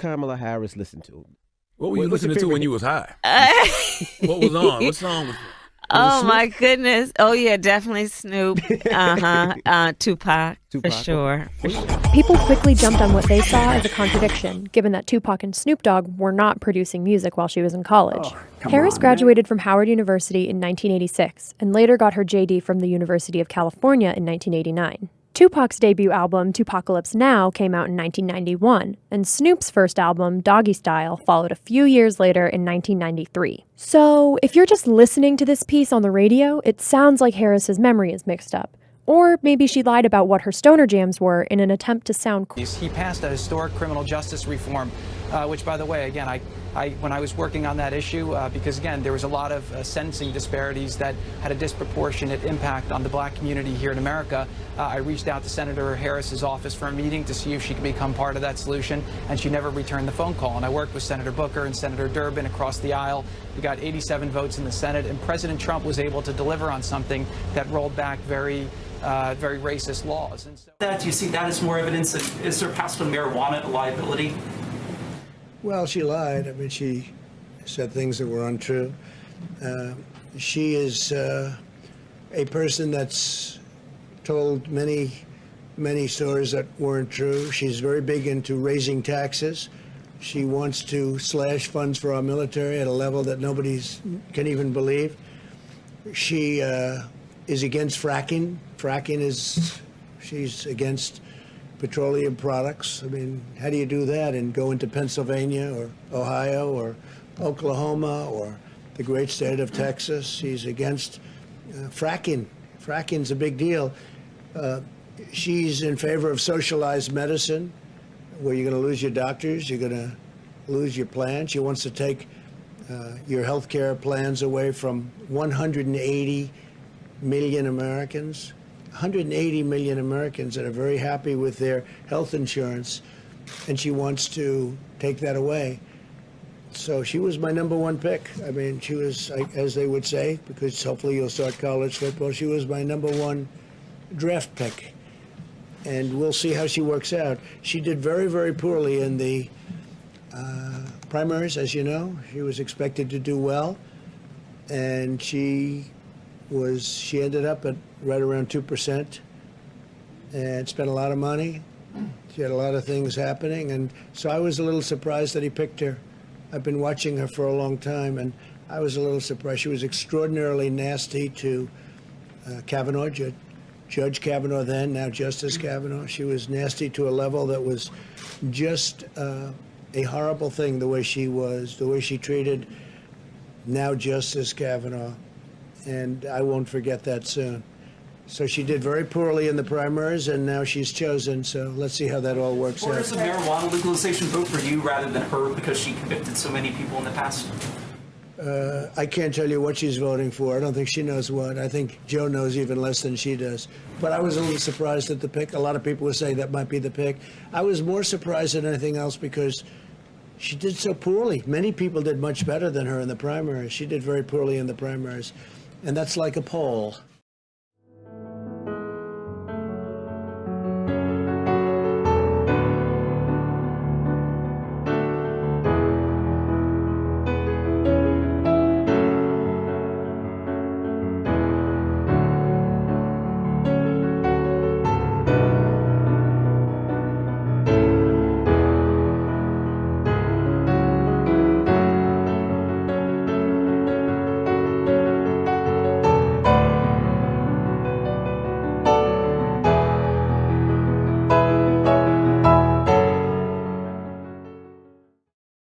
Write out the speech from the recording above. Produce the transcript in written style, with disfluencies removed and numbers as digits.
Kamala Harris listen to? What were you What's your listening to when favorite- you was high? What was on? What song was it? Oh Snoop? my goodness. Oh yeah, definitely Snoop. Tupac, for Tupac, sure. People quickly jumped on what they saw as a contradiction, given that Tupac and Snoop Dogg were not producing music while she was in college. Harris graduated from Howard University in 1986 and later got her JD from the University of California in 1989. Tupac's debut album, Tupacalypse Now, came out in 1991, and Snoop's first album, Doggy Style, followed a few years later in 1993. So, if you're just listening to this piece on the radio, it sounds like Harris's memory is mixed up. Or maybe she lied about what her stoner jams were in an attempt to sound cool. He passed a historic criminal justice reform, which, by the way, again, when I was working on that issue, because again, there was a lot of sentencing disparities that had a disproportionate impact on the black community here in America. I reached out to Senator Harris's office for a meeting to see if she could become part of that solution, and she never returned the phone call. And I worked with Senator Booker and Senator Durbin across the aisle. We got 87 votes in the Senate, and President Trump was able to deliver on something that rolled back very racist laws. And so do you see that as more evidence that is surpassed on marijuana liability? Well, she lied. I mean, she said things that were untrue. She is a person that's told many stories that weren't true. She's very big into raising taxes. She wants to slash funds for our military at a level that nobody can even believe. She is against fracking. She's against petroleum products. I mean, how do you do that and go into Pennsylvania or Ohio or Oklahoma or the great state of Texas? She's against fracking. Fracking's a big deal. She's in favor of socialized medicine, where you're going to lose your doctors, you're going to lose your plans. She wants to take your health care plans away from 180 million Americans. 180 million Americans that are very happy with their health insurance, and she wants to take that away. So she was my number one pick. I mean, she was, as they would say, because hopefully you'll start college football, she was my number one draft pick. And we'll see how she works out. She did very, very poorly in the primaries, as you know. She was expected to do well, and she ended up at right around 2% and spent a lot of money. She had a lot of things happening, and so I was a little surprised that he picked her. I've been watching her for a long time, and I was a little surprised. She was extraordinarily nasty to Kavanaugh, Judge Kavanaugh then, now Justice Kavanaugh. She was nasty to a level that was just a horrible thing, the way she treated now Justice Kavanaugh. And I won't forget that soon. So she did very poorly in the primaries, and now she's chosen. So let's see how that all works Or out. is a marijuana legalization vote for you rather than her because she convicted so many people in the past? I can't tell you what she's voting for. I don't think she knows what. I think Joe knows even less than she does. But I was a little surprised at the pick. A lot of people would say that might be the pick. I was more surprised than anything else because she did so poorly. Many people did much better than her in the primaries. She did very poorly in the primaries. And that's like a poll.